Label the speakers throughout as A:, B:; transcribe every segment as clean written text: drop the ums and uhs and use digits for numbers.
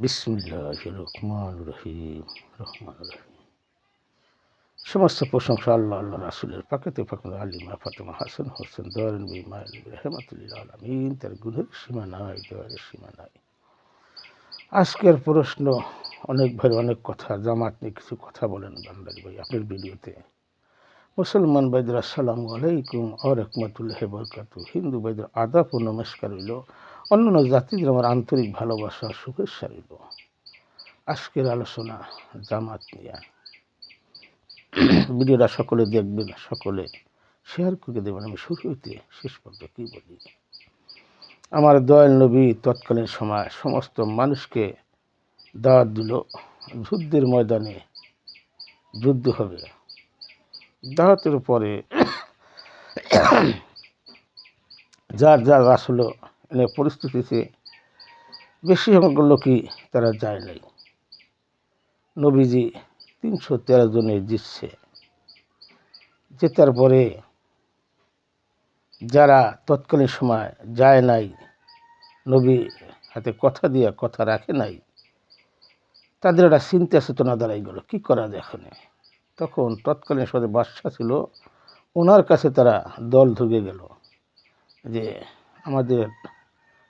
A: বিসমিল্লাহির রহমানির রহিম। রহমানির রহিম। সমস্ত প্রশংসা আল্লাহ আল্লাহ রাসূলের পাকেতে ফাকুল আলিমা ফাতেমা হাসান হোসেন দয়াল নবী মায়ের নবী রহমাতুল্লিল আলামিন। তার গুণের সীমা নাই, দয়ার সীমা নাই। আজকের প্রশ্ন, অনেক ভাই অনেক কথা, জামাত নিয়ে কিছু কথা বলেন বান্দারি ভাই আপনার ভিডিওতে। মুসলমান ভাইদের আসসালামু আলাইকুম ওয়া রাহমাতুল্লাহি ওয়া বারাকাতুহু। হিন্দু ভাইদের আদাব ও নমস্কার রইল। অন্যান্য জাতিদের আমার আন্তরিক ভালোবাসা শুভেচ্ছা রইল। আজকের আলোচনা জামাত নিয়ে। ভিডিওটা সকলে দেখবেন, সকলে শেয়ার করে দেবেন। আমি শুরু হইতে শেষ পর্যন্ত কী বলি। আমার দয়াল নবী তৎকালীন সময় সমস্ত মানুষকে দাওয়াত দিল, যুদ্ধের ময়দানে যুদ্ধ হবে। দাওয়াতের পরে যার যার আসলে পরিস্থিতিতে বেশি সংখ্যক লোকই তারা যায় নাই। নবীজি 313 জনে জিতছে। জেতার পরে যারা তৎকালীন সময় যায় নাই, নবী হাতে কথা দিয়া কথা রাখে নাই, তাদের একটা চিন্তা চেতনা দাঁড়াই গেল কী করা যায় এখানে। তখন তৎকালীন সময় বাদশা ছিল, ওনার কাছে তারা দল ঢুকে গেল যে আমাদের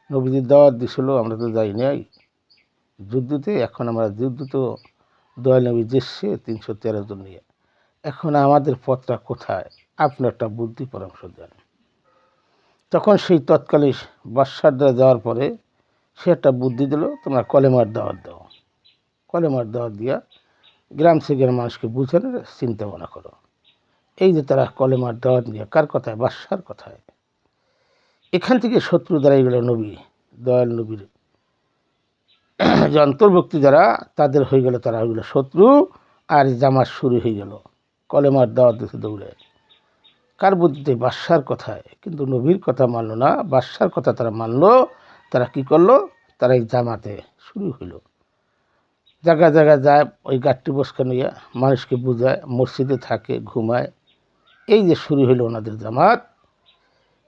A: নবীজির দাওয়াত দিছিল, আমরা তো যাই নাই যুদ্ধতে, এখন আমরা যুদ্ধ তো দয়াল নবী জিতছে 313 জন নিয়ে, এখন আমাদের পথটা কোথায়, আপনি একটা বুদ্ধি পরামর্শ দেন। তখন সেই তৎকালীন বাদশার দ্বারা যাওয়ার পরে সে একটা বুদ্ধি দিল, তোমরা কলেমার দাওয়াত দাও। কলেমার দাওয়াত দিয়া গ্রাম থেকে মানুষকে বুঝানোর চিন্তা ভাবনা করো। এই যে তারা কলেমার দাওয়াত দিয়ে কার কথায়, বাদশার কথায়, এখান থেকে শত্রু দাঁড়াই গেল নবী, দয়াল নবীর যে অন্তর্ভুক্তি যারা, তাদের হয়ে গেল, তারা হয়ে গেল শত্রু। আর জামাত শুরু হয়ে গেল, কলেমার দাওয়াত দিতে দৌড়ে। কার বুদ্ধিতে, বাদশার কথায়। কিন্তু নবীর কথা মানলো না, বাদশার কথা তারা মানলো। তারা কি করলো, তারা এই জামাতে শুরু হইলো। জায়গা জায়গায় যায়, ওই গাঠটি বসকা নিয়ে মানুষকে বুঝায়, মসজিদে থাকে, ঘুমায়। এই যে শুরু হইলো ওনাদের জামাত।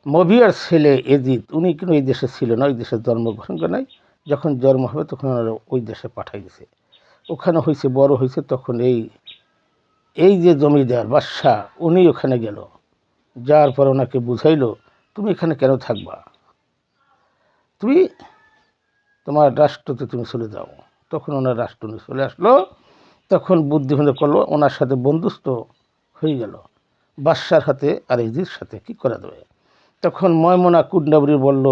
A: মবিয়ার ছেলে এজিদ, উনি কিন্তু এই দেশে ছিল না, ওই দেশে জন্মগ্রহণ করে নাই। যখন জন্ম হবে তখন ওনারা ওই দেশে পাঠাই দিছে, ওখানে হয়েছে, বড় হয়েছে। তখন এই যে জমিদার বাদশা, উনি ওখানে গেল। যাওয়ার পর ওনাকে বুঝাইলো, তুমি এখানে কেন থাকবা, তুমি তোমার রাষ্ট্রতে তুমি চলে যাও। তখন ওনার রাষ্ট্র নিয়ে চলে আসলো। তখন বুদ্ধিমত করলো, ওনার সাথে বন্ধুত্ব হয়ে গেল বাদশার হাতে আর এজির সাথে। কি করা যাবে। তখন ময়মনা কুণ্ডাবুরি বলল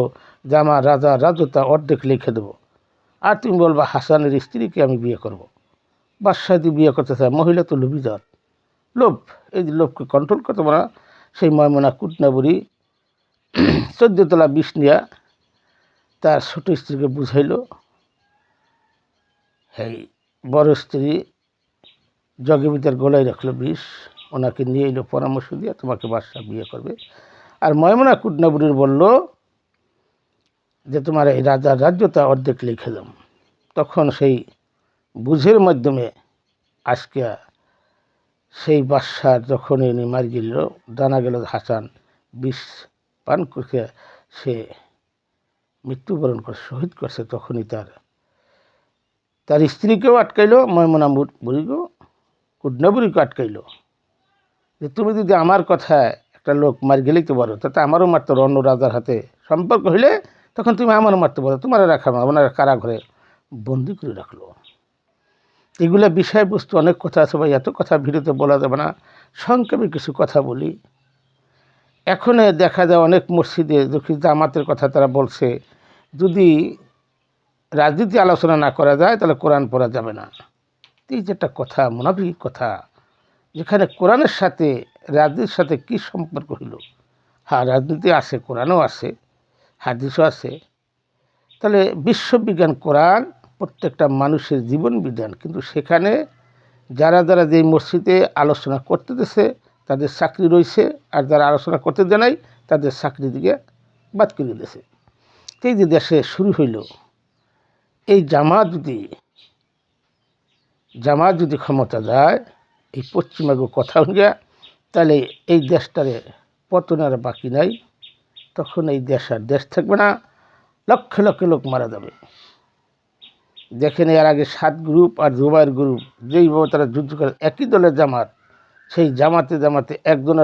A: যে আমার রাজা রাজতা অর্ধেক লিখে দেবো, আর তুমি বলবা হাসানের স্ত্রীকে আমি বিয়ে করব। বাদশাহ যদি বিয়ে করতে চায়, মহিলা তো লোভী জাত, লোভ, এই যে লোভকে কন্ট্রোল করতে পারে না। সেই ময়মনা কুটনাবুরি 14 তলা বিষ নিয়া তার ছোট স্ত্রীকে বুঝাইল। এই বড় স্ত্রী জগে ভিতর গলায় রাখলো বিষ, ওনাকে নিয়ে এলো পরামর্শ দিয়ে, তোমাকে বাদশাহ বিয়ে করবে। আর ময়মনা কুটনাবুরির বলল যে তোমার এই রাজার রাজ্যটা অর্ধেক লিখে দাও। তখন সেই বুঝের মাধ্যমে আজকে সেই বাদশার যখন এনে মারি গেল, জানা গেল হাসান বিষ পান করে সে মৃত্যুবরণ করে, শহীদ করছে। তখনই তার স্ত্রীকেও আটকাইলো, ময়মনা বুড়িকেও, কুটনাবুড়িকে আটকাইলো যে তুমি যদি আমার কথায় একটা লোক মারি গেলেই তো পারো, তাতে আমারও মারতে পারো, অন্য রাজার হাতে সম্পর্ক হইলে তখন তুমি আমারও মারতে পারো, তোমার রাখা ওনারা কারাঘরে বন্দি করে রাখলো। এগুলা বিষয়বস্তু অনেক কথা আছে ভাই, এত কথা ভিডিওতে বলা যাবে না, সংক্ষেপে কিছু কথা বলি। এখন দেখা যায় অনেক মসজিদে দেখি জামাতের কথা তারা বলছে, যদি রাজনীতি আলোচনা না করা যায় তাহলে কোরআন পড়া যাবে না। এই যে একটা কথা, মুনাফিক কথা, যেখানে কোরআনের সাথে রাজনীতির সাথে কি সম্পর্ক হইল। হ্যাঁ, রাজনীতি আছে, কোরআনও আছে, হাদিসও আছে। তাহলে বিশ্ববিজ্ঞান কোরআন প্রত্যেকটা মানুষের জীবন বিধান, কিন্তু সেখানে যারা যারা যেই মসজিদে আলোচনা করতে দিয়েছে তাদের চাকরি রয়েছে, আর যারা আলোচনা করতে দেয় নাই তাদের চাকরি দিকে বাদ করে দিয়েছে। এই যে দেশে শুরু হইল, এই জামাত যদি ক্ষমতা যায়, এই পশ্চিমবঙ্গ কথা অনুযায়ী, তাহলে এই দেশটারে পতনের বাকি নাই। তখন এই দেশ আর দেশ থাকবে না, লক্ষ লক্ষ লোক মারা যাবে। দেখেন এর আগে 7 গ্রুপ আর জুবাইর গ্রুপ যেইভাবে তারা যুদ্ধ করে, একই দলের জামাত, সেই জামাতে জামাতে একজন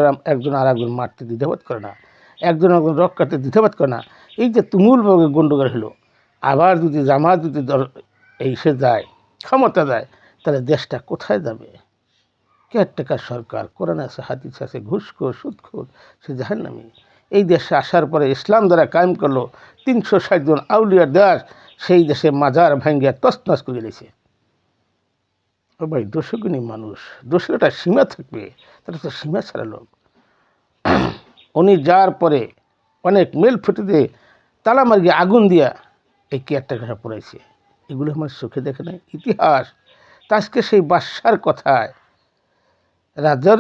A: আর একজন মারতে দ্বিধাবোধ করে না, একজন রক্ষাতে দ্বিধাবোধ করে না। এই যে তুমুলভাবে গণ্ডগোল হলো, আবার যদি জামাত যদি সে যায়, ক্ষমতা যায়, তাহলে দেশটা কোথায় যাবে? কেয়ারটেকার সরকার, কোরআন আছে, হাদিস আছে, ঘুষখোর সুদখোর, সে জাহান্নামী। এই দেশে আসার পরে ইসলাম দ্বারা কায়েম করলো 360 জন আউলিয়ার দেশ, সেই দেশে মাজার ভাঙ্গিয়া তছনছ করে দিয়েছে। ও ভাই, দোষগুণী মানুষ, দোষের একটা সীমা থাকবে, তারা তো সীমা ছাড়া লোক। উনি যার পরে অনেক মেল ফুটে দিয়ে তালা মারিয়ে আগুন দিয়া এই কেয়ারটেকারটা পড়াইছে, এগুলো আমার চোখে দেখে নাই ইতিহাস। তা আজকে সেই বাদশার কথায় রাজার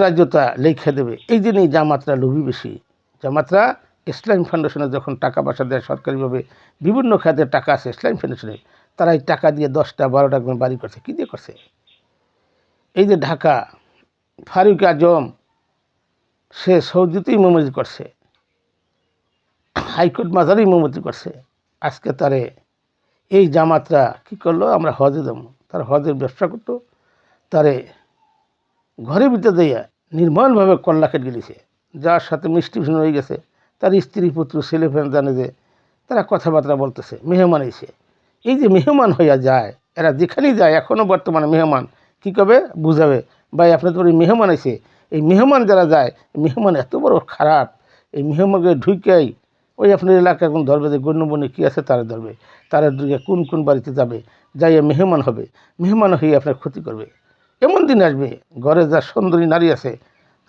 A: রাজ্যতা লেখা দেবে, এই জন্যই জামাতরা লোভী বেশি। জামাতরা ইসলাম ফাউন্ডেশনে যখন টাকা পয়সা দেয় সরকারিভাবে, বিভিন্ন খাতে টাকা আছে ইসলাম ফাউন্ডেশনে, তারা এই টাকা দিয়ে 10টা 12টা বাড়ি করছে। কী দিয়ে করছে? এই যে ঢাকা ফারুক আজম, সে সৌদিতে ইমামতি করছে, হাইকোর্ট মাজারে ইমামতি করছে। আজকে তারে এই জামাতরা কি করলো, আমরা হজে দেবো, তার হজের ব্যবসা করতো, তারে ঘরের ভিতরে দিয়া নির্মলভাবে কল্লা খেট গেলিছে, যার সাথে মিষ্টি ভিন্ন হয়ে গেছে। তার স্ত্রী পুত্র ছেলে ফেন জানে যে তারা কথাবার্তা বলতেছে, মেহমান এসে। এই যে মেহমান হইয়া যায়, এরা যেখানেই যায় এখনও বর্তমানে মেহমান কী কবে বুঝাবে, ভাই আপনার তো মেহমান এসে। এই মেহমান যারা যায়, মেহমান এত বড় খারাপ, এই মেহমানকে ঢুকেই ওই আপনার এলাকায় এখন ধরবে যে গণ্যবনে কী আছে তারা ধরবে, তারা ঢুকে কোন কোন বাড়িতে যাবে, যাইয়া মেহমান হবে, মেহমান হয়ে আপনার ক্ষতি করবে। এমন দিন আসবে, ঘরে যা সুন্দরী নারী আছে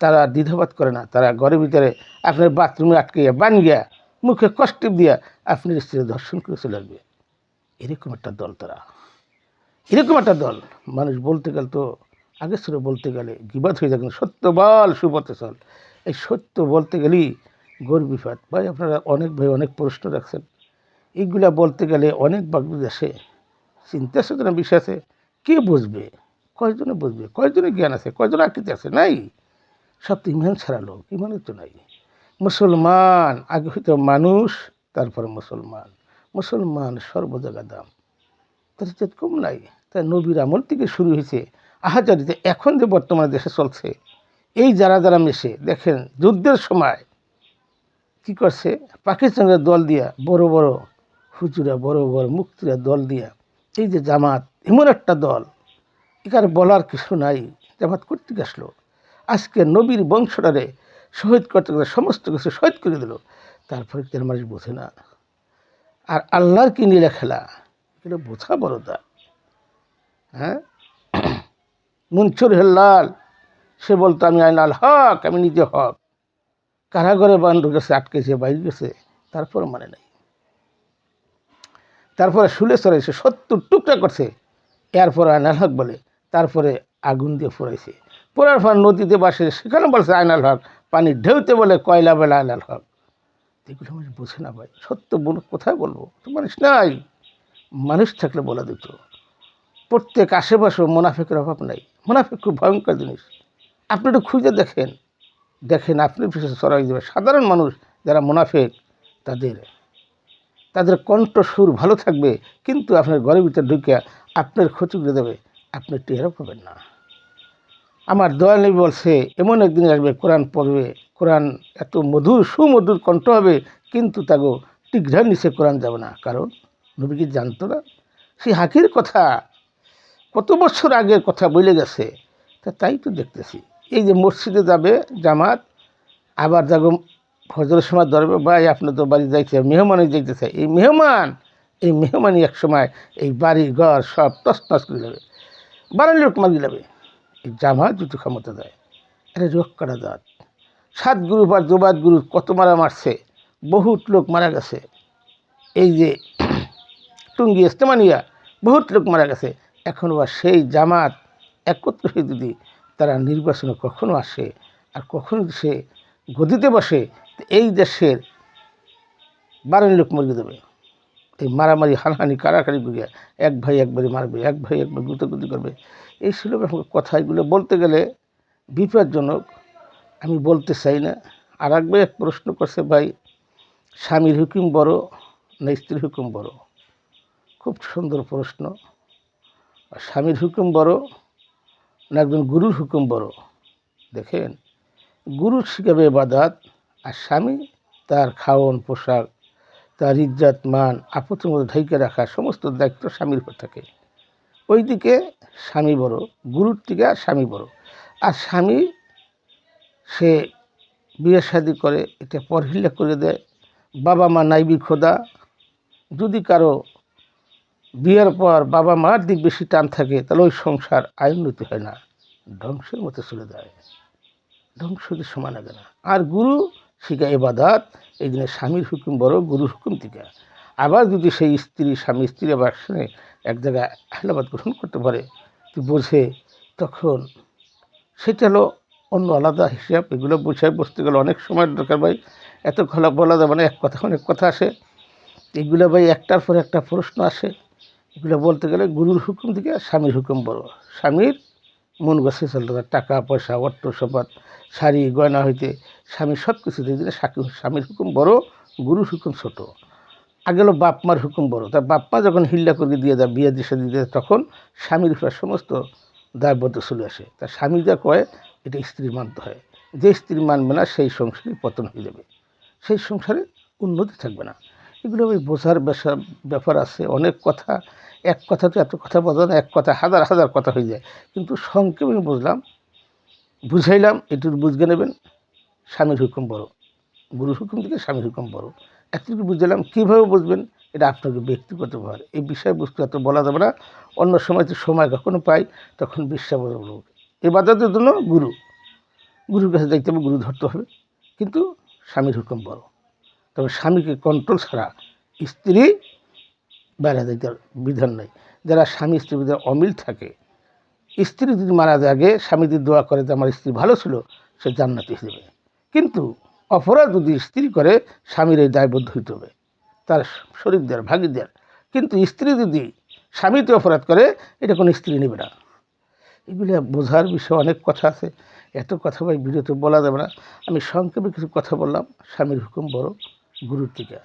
A: তারা দ্বিধাবোধ করে না, তারা ঘরের ভিতরে আপনার বাথরুমে আটকাইয়া বানিয়া মুখে কষ্ট দিয়া আপনার স্ত্রী ধর্ষণ করে চলে আসবে। এরকম একটা দল তারা, এরকম একটা দল। মানুষ বলতে গেলে তো আগে ছিল, বলতে গেলে গিবাদ হয়ে যায়, সত্য বল সুপথে চল। এই সত্য বলতে গেলেই ঘোর বিপদ। ভাই আপনারা অনেক ভাই অনেক প্রশ্ন রাখছেন, এইগুলা বলতে গেলে অনেক বাগবিদ আসে, চিন্তা চেতনা বিষয় আছে। কে বুঝবে? কয়জনে বুঝবে? কয়জনের জ্ঞান আছে? কয়জন আকৃতি আছে? নাই। সব তো ইমান ছাড়া লোক, ইমানের তো নাই। মুসলমান আগে হইতো মানুষ, তারপরে মুসলমান। মুসলমান সর্বজায়গা দাম, তার চেয়ে কম নাই। তাই নবীর আমল থেকে শুরু হয়েছে আহাজারিতে, এখন যে বর্তমানে দেশে চলছে, এই যারা যারা মেশে দেখেন, যুদ্ধের সময় কি করছে, পাকিস্তানের দল দিয়া বড় বড় হুজুরা, বড় বড় মুক্তিরা দল দিয়া, এই যে জামাত এমন একটা দল, এখানে বলার কিছু নাই। জামাত কর্তৃক আসলো, আজকে নবীর বংশটারে শহীদ করতে গেলে সমস্ত কিছু শহীদ করে দিল, তারপরে তের মানুষ বোঝে না। আর আল্লাহর কি নীলা খেলা, এগুলো বোঝা বড়দা। হ্যাঁ, মুনসুর হেল্লাল, সে বলতো আমি আইনাল হক, আমি নিজে হক। কারাগারে বান্ধ গেছে, আটকেছে, বাইরে গেছে, তারপর মানে নাই। তারপরে শুলে চড়াইছে, 70 টুকরা করছে, এরপর আইনাল হক বলে, তারপরে আগুন দিয়ে পোড়াইছে, পোড়ার পর নদীতে বাসে, সেখানে বলছে আইনাল হক, পানি ঢেউতে বলে কয়লা বেলা আইনাল হক। এগুলো মানুষ বোঝে না ভাই। সত্য কোথায় বলবো, তো মানুষ নাই, মানুষ থাকলে বলে দিত। প্রত্যেক আশেপাশেও মোনাফেকের অভাব নাই। মোনাফেক খুব ভয়ঙ্কর জিনিস, আপনি একটু খুঁজে দেখেন, দেখেন আপনি পিছনে চড়াই দেবে। সাধারণ মানুষ যারা মুনাফিক, তাদের কণ্ঠ সুর ভালো থাকবে, কিন্তু আপনার ঘরের ভিতরে ঢুকে আপনার ক্ষতি করে দেবে, আপনি টেরও পাবেন না। আমার দয়াল নবী বলছে, এমন একদিন আসবে কোরআন পড়বে, কোরআন এত মধুর সুমধুর কণ্ঠ হবে, কিন্তু তাগো টিঘরার নিচে কোরআন যাবে না। কারণ নবী কি জানতো না? সেই হাকির কথা কত বছর আগের কথা বলে গেছে। তাই তো দেখতেছি, এই যে মসজিদে যাবে জামাত, আবার যাগো ফজরের সময় ধরবে, ভাই আপনার তো বাড়ি যাইতে, মেহমানই যাইতেছে। এই মেহমানই এক সময় এই বাড়ি ঘর সব তছনছ করে যাবে, বাড়ির লোক মারি যাবে। এই জামাত যদি ক্ষমতা দেয়, এটা রোগ করা জাত। 7 গ্রুপ আর জোবাদ গ্রুপ কত মারা মারছে, বহুত লোক মারা গেছে। এই যে টুঙ্গি ইস্তেমানিয়া, বহুত লোক মারা গেছে। এখন বা সেই জামাত একত্র হয়ে যদি তারা নির্বাচনে কখনো আসে, আর কখনো সে গদিতে বসে, এই দেশের 12 লোক মরে দেবে। এই মারামারি হানাহানি কারাকারি করিয়া এক ভাই একবারই মারবে, এক ভাই একবার গুতাগুতি করবে। এই ছিল কথা। এগুলো বলতে গেলে বিপজ্জনক, আমি বলতে চাই না। আর এক ভাই এক প্রশ্ন করছে, ভাই স্বামীর হুকুম বড় না স্ত্রীর হুকুম বড়? খুব সুন্দর প্রশ্ন। স্বামীর হুকুম বড় না একজন গুরুর হুকুম বড়? দেখেন, গুরু শিখাবে ইবাদত, আর স্বামী তার খাওন পোশাক, তার ইজ্জত মান আপত্তির মধ্যে ঢেকে রাখা সমস্ত দায়িত্ব স্বামীর উপর থাকে। ওইদিকে স্বামী বড়, গুরুর থেকে স্বামী বড়। আর স্বামী সে বিয়ে শাদী করে, এটা পরহিল্লা করে দেয়। বাবা মা নাইবি খোদা। যদি কারো বিয়ের পর বাবা মার দিক বেশি টান থাকে, তাহলে ওই সংসার আয়োন্নতি হয় না, ধ্বংসের মতো চলে যায়, ধ্বংসের সমান লাগে না। আর গুরু শিখায় ইবাদত, এই জন্য স্বামীর হুকুম বড়, গুরুর হুকুম থেকে। আবার যদি সেই স্ত্রী স্বামী স্ত্রী আবার এক জায়গায় আহলাবাদ গ্রহণ করতে পারে, বোঝে, তখন সেটা হলো অন্য আলাদা হিসাব। এগুলো বোঝায় বসতে গেলে অনেক সময়ের দরকার ভাই, এত খোলা বলা যাবে না, এক কথা অনেক কথা আসে। এগুলো ভাই একটার পর একটা প্রশ্ন আসে। এগুলো বলতে গেলে গুরুর হুকুম থেকে স্বামীর হুকুম বড়। স্বামীর মন গছে চলতে পারে, টাকা পয়সা অর্থ সম্পদ শাড়ি গয়না হইতে স্বামী সব কিছু দিয়ে দিলে স্বামীর হুকুম বড়, গুরুর হুকুম ছোট। আগে হলো বাপ মার হুকুম বড়। তার বাপ মা যখন হিল্লা করে দিয়ে দেয়, বিয়ে দিশে দিয়ে দেয়, তখন স্বামীর উপর সমস্ত দায়বদ্ধ চলে আসে। তার স্বামী যা কয় এটা স্ত্রীর মানতে হয়। যে স্ত্রী মানবে না, সেই সংসারে পতন হয়ে যাবে, সেই সংসারে উন্নতি থাকবে না। এগুলো ওই বোঝার ব্যাপার আছে। অনেক কথা, এক কথাতে এত কথা বোঝা না, এক কথা হাজার হাজার কথা হয়ে যায়। কিন্তু সংক্ষেপে আমি বুঝাইলাম, এটুকু বুঝে নেবেন। স্বামীর হুকুম বড়, গুরুর হুকুম থেকে স্বামীর হুকুম বড়, এতটুকু বুঝলাম। কীভাবে বুঝবেন এটা আপনাকে ব্যক্তিগত ব্যাপার, এই বিষয়বস্তু এত বলা যাবে না। অন্য সময় তো সময় কখনো পাই, তখন বিশ্বাস বলব। ইবাদতের জন্য গুরুর কাছে যাইতে হবে, গুরু ধরতে হবে, কিন্তু স্বামীর হুকুম বড়। তবে স্বামীকে কন্ট্রোল ছাড়া স্ত্রী বাইরে যাইতে বিধান নেই। যারা স্বামী স্ত্রীর ভিতরে অমিল থাকে, স্ত্রী যদি মারা যায় আগে স্বামী যদি দোয়া করে যে আমার স্ত্রী ভালো ছিল, সে জান্নাতি হয়ে যাবে। কিন্তু অপরাধ যদি স্ত্রী করে, স্বামীর এই দায়বদ্ধ হইতে হবে, তার শরীরদের ভাগিদের। কিন্তু স্ত্রী যদি স্বামীতে অপরাধ করে, এটা কোনো স্ত্রী নেবে না। এগুলো বোঝার বিষয় অনেক কথা আছে, এত কথা ভাই ভিডিওতে বলা যাবে না। আমি সংক্ষেপে কিছু কথা বললাম। স্বামীর হুকুম বড়, গুরুর থেকে।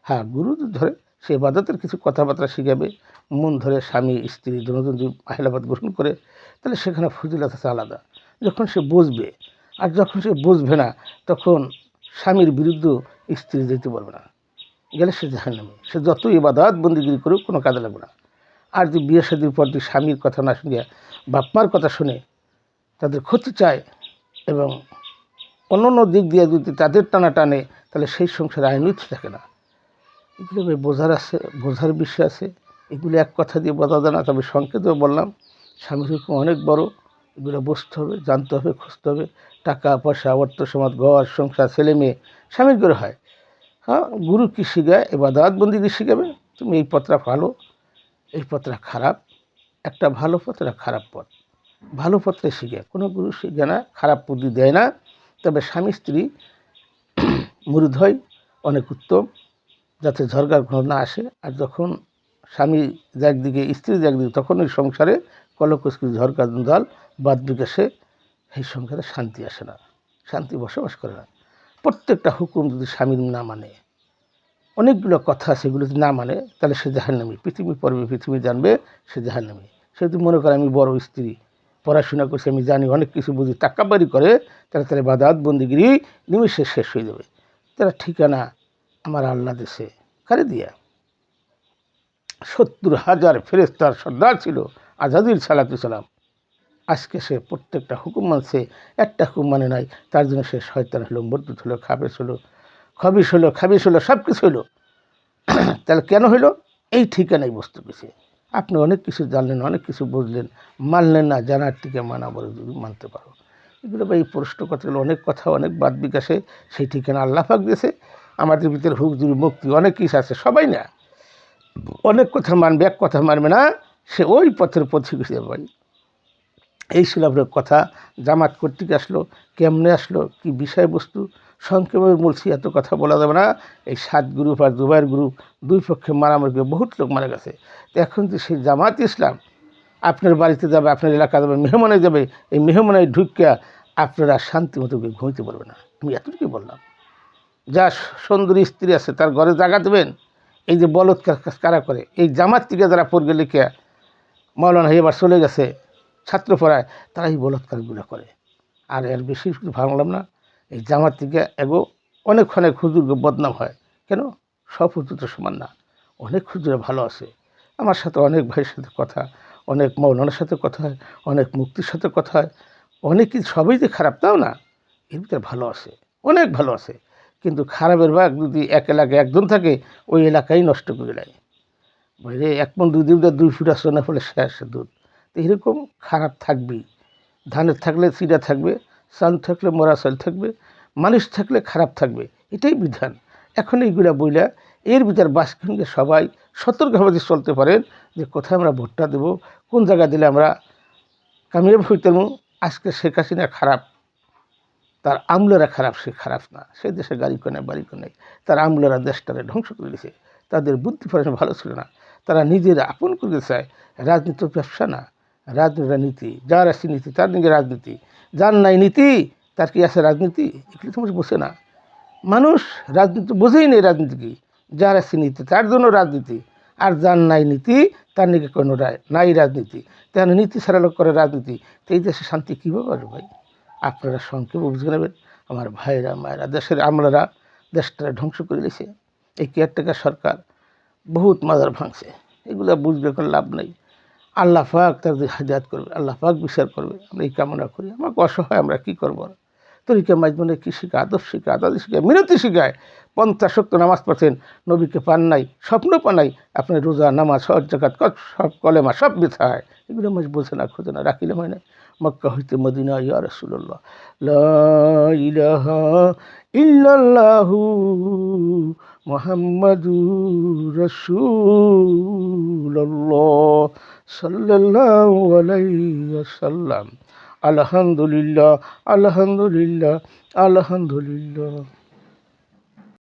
A: হ্যাঁ, গুরু ধরে সে ইবাদতের কিছু কথাবার্তা শিখাবে। মন ধরে স্বামী স্ত্রী দুজন যদি আহিলাবাদ গ্রহণ করে, তাহলে সেখানে ফজিলত আছে আলাদা, যখন সে বুঝবে। আর যখন সে বুঝবে না, তখন স্বামীর বিরুদ্ধে স্ত্রী যেতে পারবে না, গেলে সে জাহান্নামী। সে যত ইবাদত বন্দিগিরি করুক, কোনো কাজে লাগবে না। আর যদি বিয়ে শাদীর পর যদি স্বামীর কথা না শুনে বাপ মার কথা শুনে তাদের ক্ষতি চায় এবং অন্য দিক দিয়ে যদি তাদের টানা টানে, তাহলে সেই সংসারে আইনই থাকে না। এগুলো বোঝার বিষয় আছে। এগুলো এক কথা দিয়ে বোঝা যায় না। তবে সংক্ষেপে বললাম, স্বামীর হুকুম অনেক বড়। এগুলো বুঝতে হবে, জানতে হবে, খুঁজতে হবে। টাকা পয়সা অর্থ সমাজ ঘর সংসার ছেলে মেয়ে স্বামীর করে হয়। হ্যাঁ, গুরু কী শিখায়, ইবাদত বন্দেগী শিখাবে। তুমি এই পথটা ভালো, এই পথটা খারাপ। একটা ভালো পথ, একটা খারাপ পথ। ভালো পথটা শিখে, কোনো গুরু শিখে না, খারাপ বুদ্ধি দেয় না। তবে স্বামী স্ত্রী মুরিদ হয় অনেক উত্তম, যাতে ঝরকার ঘর না আসে। আর যখন স্বামী একদিকে স্ত্রী একদিকে, তখন ওই সংসারে কলকুচকি ঝরকার জল বাদ বিকাশে সেই সংসারে শান্তি আসে না, শান্তি বসবাস করে না। প্রত্যেকটা হুকুম যদি স্বামীর না মানে, অনেকগুলো কথা সেগুলো যদি না মানে, তাহলে সে জাহান্নামী। পৃথিবী পড়বে, পৃথিবী জানবে, সে জাহান্নামী। সে যদি মনে করে আমি বড় স্ত্রী, পড়াশোনা করছি, আমি জানি, অনেক কিছু বুঝি, টাকাবাড়ি করে, তাহলে তারা ইবাদত বন্দেগী নিমিষে শেষ হয়ে যাবে। তারা ঠিকানা আমার আল্লাহ দেশে কারে দিয়া ৭০,০০০ ফেরেশতার সর্দার ছিল আজাদির সালাতু সালাম। আজকে সে প্রত্যেকটা হুকুম মানছে, একটা হুকুম মানে নাই। তার জন্য সে শয়তান হলো, মরদুদ হলো, খাবিস হলো, সব কিছু হলো। তাহলে কেন হইল? এই ঠিকানাই বস্তু কিছু। আপনি অনেক কিছু জানলেন, অনেক কিছু বুঝলেন, মানলেন না, জানার থেকে মানা বলে যদি মানতে পারো। এগুলো বা এই প্রশ্ন কথাগুলো অনেক কথা, অনেক বাদ বিকাশে সেই ঠিকানা আল্লাহ পাক দিয়েছে। আমাদের ভিতরে হুজুর মুক্তি অনেক কিছু আছে, সবাই না। অনেক কথা মানবে, এক কথা মানবে না, সে ওই পথের পথে গেছে ভাই। এই ছিল আপনার কথা। জামাত কর্তৃক আসলো, কেমনে আসলো, কি বিষয়বস্তু, সংক্ষেপে বলছি, এত কথা বলা যাবে না। এই 7 গ্রুপ আর দুবাইয়ের গ্রুপ, দুই পক্ষে মারামারি করে বহুত লোক মারা গেছে। তো এখন যে সেই জামাত ইসলাম আপনার বাড়িতে যাবে, আপনার এলাকা যাবে, মেহমানে যাবে, এই মেহমানে ঢুকিয়া আপনারা শান্তি মতো ঘুমাইতে পারবে না। আমি এতটুকুই বললাম। যা সুন্দরী স্ত্রী আছে, তার ঘরে জায়গা দেবেন, এই যে বলৎকার কারা করে, এই জামাত থেকে যারা পড়বে লিখে মাওলানা এবার চলে গেছে ছাত্র পড়ায়, তারা এই বলৎকারগুলো করে। আর এর বেশি কিছু ভাঙলাম না, এই জামাত থেকে এগো অনেক হুজুর বদনাম হয়। কেন? সব হুজুর তো সমান না, অনেক হুজুরে ভালো আছে। আমার সাথে অনেক ভাইয়ের সাথে কথা, অনেক মাওলানার সাথে কথা হয়, অনেক মুক্তির সাথে কথা হয়, অনেক কিছু সবই যে খারাপ তাও না, এর ভিতরে ভালো আছে, অনেক ভালো আছে। কিন্তু খারাপের ভাগ যদি এক এলাকায় একজন থাকে, ওই এলাকাই নষ্ট করে দেয়। বাইরে 1 মণ দুধ দিলে 2 ফুট আসে না, ফলে শেষ দুধ। তো এরকম খারাপ থাকবেই। ধানের থাকলে চিড়া থাকবে, চাল থাকলে মরা চাল থাকবে, মানুষ থাকলে খারাপ থাকবে, এটাই বিধান। এখন এইগুলা বইলা এর ভিতর বাসখানকে সবাই সতর্কভাবে চলতে পারেন যে কোথায় আমরা ভোটটা দেবো, কোন জায়গা দিলে আমরা কামিয়াব হইতাম। আজকে শেখ হাসিনা খারাপ, তার আমলারা খারাপ, সে খারাপ না, সে দেশে গাড়ি কোনে বাড়ি কোনে, তার আমলারা দেশটারে ধ্বংস করে দিয়েছে। তাদের বুদ্ধি পড়াশোনা ভালো ছিল না, তারা নিজেরা আপন করতে চায়। রাজনীতি ব্যবসা না, রাজনীতিটা নীতি, যার আছে নীতি তার নিজের রাজনীতি, যার নাই নীতি তার কি আছে রাজনীতি, এগুলো তো মানুষ বোঝে না। মানুষ রাজনীতি বোঝেই নেই, রাজনীতি কি, যার আছে নীতি তার জন্য রাজনীতি, আর যার নাই নীতি তার নিকে কোনো নাই রাজনীতি। তেন নীতি ছাড়া লোক করে রাজনীতি, তো এই দেশে শান্তি কীভাবে আসবে ভাই? আপনারা সংক্ষেপে বুঝে নেবেন আমার ভাইরা মায়েরা, দেশের আমলারা দেশটা ধ্বংস করে দিয়েছে। এই কেয়ারটেকার সরকার বহুত মাজার ভাঙছে, এগুলো বুঝবে কোনো লাভ নেই। আল্লাহ পাক তাদের হাজাত করবে, আল্লাহ পাক বিচার করবে, আমরা এই কামনা করি। আমাকে অসহায়, আমরা কী করবো? তরিকা মাইজমানে কী শিখায়? আদর্শ শিখায়, আদালত শিখায়, মিনতি শিখায়। 50 ওয়াক্ত নামাজ পড়ছেন, নবীকে পান নাই, স্বপ্ন পান নাই, আপনার রোজা নামাজ হজ যাকাত সব কলেমা সব বৃথা হয়। এগুলো মাঝে বোঝে না, খোঁজে না, রাখিলে হয় না। মক্কা হইতে মদিনা ইয়া রাসূলুল্লাহ, লা ইলাহা ইল্লাল্লাহু মুহাম্মাদুর রাসূলুল্লাহ সাল্লাল্লাহু আলাইহি ওয়াসাল্লাম। আলহামদুলিল্লাহ, আলহামদুলিল্লাহ, আলহামদুলিল্লাহ।